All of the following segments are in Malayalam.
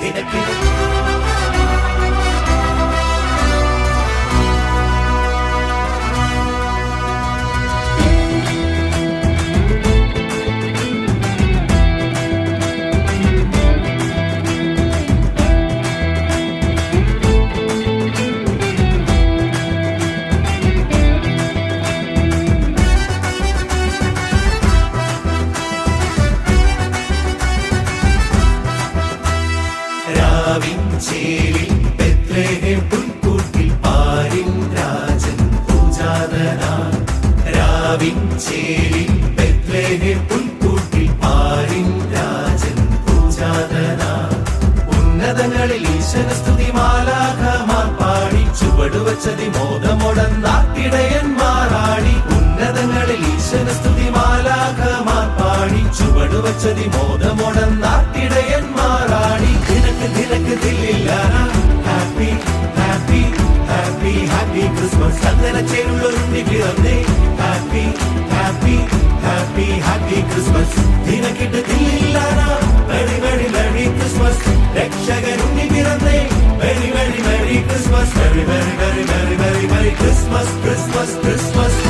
ദിനക്ക് ചേലിൽ ബെത്ലഹേം പുൽക്കൂട്ടിൽ പാരിൻ രാജൻ പൂജാതനായി. രാവിൻ ചേലിൽ ബെത്ലഹേം പുൽക്കൂട്ടിൽ പാരിൻ രാജൻ പൂജാതനായി. ഉന്നതങ്ങളിൽ ഈശ്വര സ്തുതി മാലാഖമാർ പാടി ചുവടുവച്ചതി മോദമൊടന്നാട്ടിടയന്മാരാടി. ഉന്നതങ്ങളിൽ ഈശ്വര സ്തുതി മാലാഖമാർ പാടി ചുവടുവച്ചതി മോദമൊടന്നാട്ടിടയന്മാരാടി. ദിനക്ക് ദിനക്ക് ദില്ലില്ലാന happy happy happy happy Christmas. അങ്ങനെ ചേരുള്ളൊരുണ്ണി പിറന്നേ happy happy happy happy Christmas. ദിനക്കിട്ട് ദില്ലില്ലാന വെരി വെരി വെരി ക്രിസ്മസ്. രക്ഷകനുണ്ണി പിറന്നേ very very very Christmas. Very very very very very very Christmas Christmas Christmas.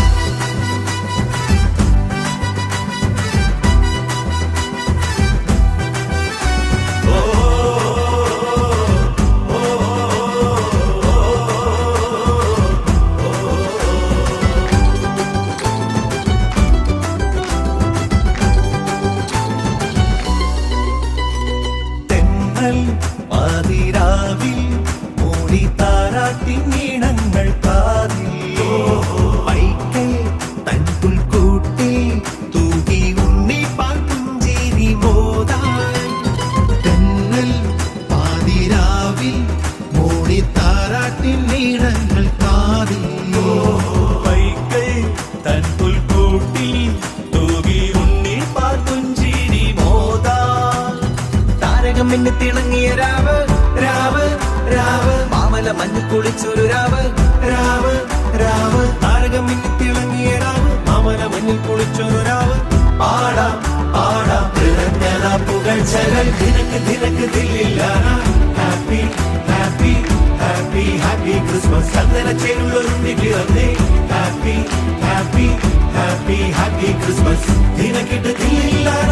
പാതിരാവിൽ മൂടി താരാട്ടിനീണങ്ങൾ കാതിൽ. വൈക്കൽ തൻ പുൽക്കൂട്ടിൽ തൂകി ഉണ്ണി പാട്ടുഞ്ചേരി മോദാൻ. തെന്നൽ പാതിരാവിൽ മൂടി താരാട്ടിനീണങ്ങൾ കാതിൽ. വൈക്കൽ തൻ പുൽക്കൂട്ടിൽ തൂകി ഉണ്ണി പാട്ടുഞ്ചേരി മോദാൻ. താരകം എന്ന് തിളങ്ങിയ രാവ് രാവ് രാവ്. മാമല മഞ്ഞ് കുളിച്ചൊരു രാവ് രാവ് രാവ്. താരകം മിന്നി തിളങ്ങിയ രാവ് മാമല മഞ്ഞിൽ കുളിച്ചൊരു രാവ്. പാടാം പാടാം നിറഞ്ഞ പുകഴ്ചകൾ. ദിനക്ക് ദിനക്ക് ദില്ലില്ലാന happy happy happy happy Christmas. അങ്ങനെ ചേരുള്ളൊരുണ്ണി പിറന്നേ happy happy happy happy Christmas. ദിനക്കിട്ട് ദില്ലില്ലാന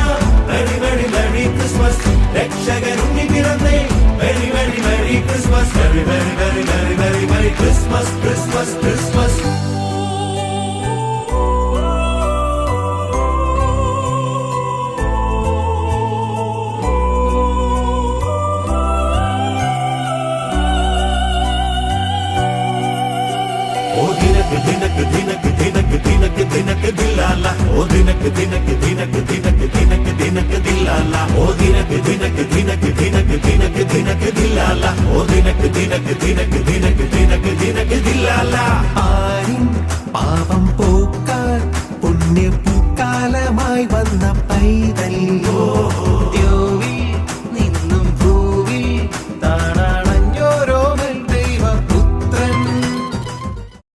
വെരി വെരി വെരി ക്രിസ്മസ്. രക്ഷകനുണ്ണി പിറന്നേ very very very Christmas. Very very very very very very Christmas Christmas Christmas. ഓ ദിനക്ക് ദിനക്ക് ദിനക്ക് ദിനക്ക് ദിനക്ക് ദിനക്ക് ദില്ലാല. ഓ ദിനക്ക് ദിനക്ക് ദിനക്ക് ദിനക്ക് ദിനക്ക് ദിനക്ക് ദില്ലാല. ഓ ദിനക്ക് ദിനക്ക്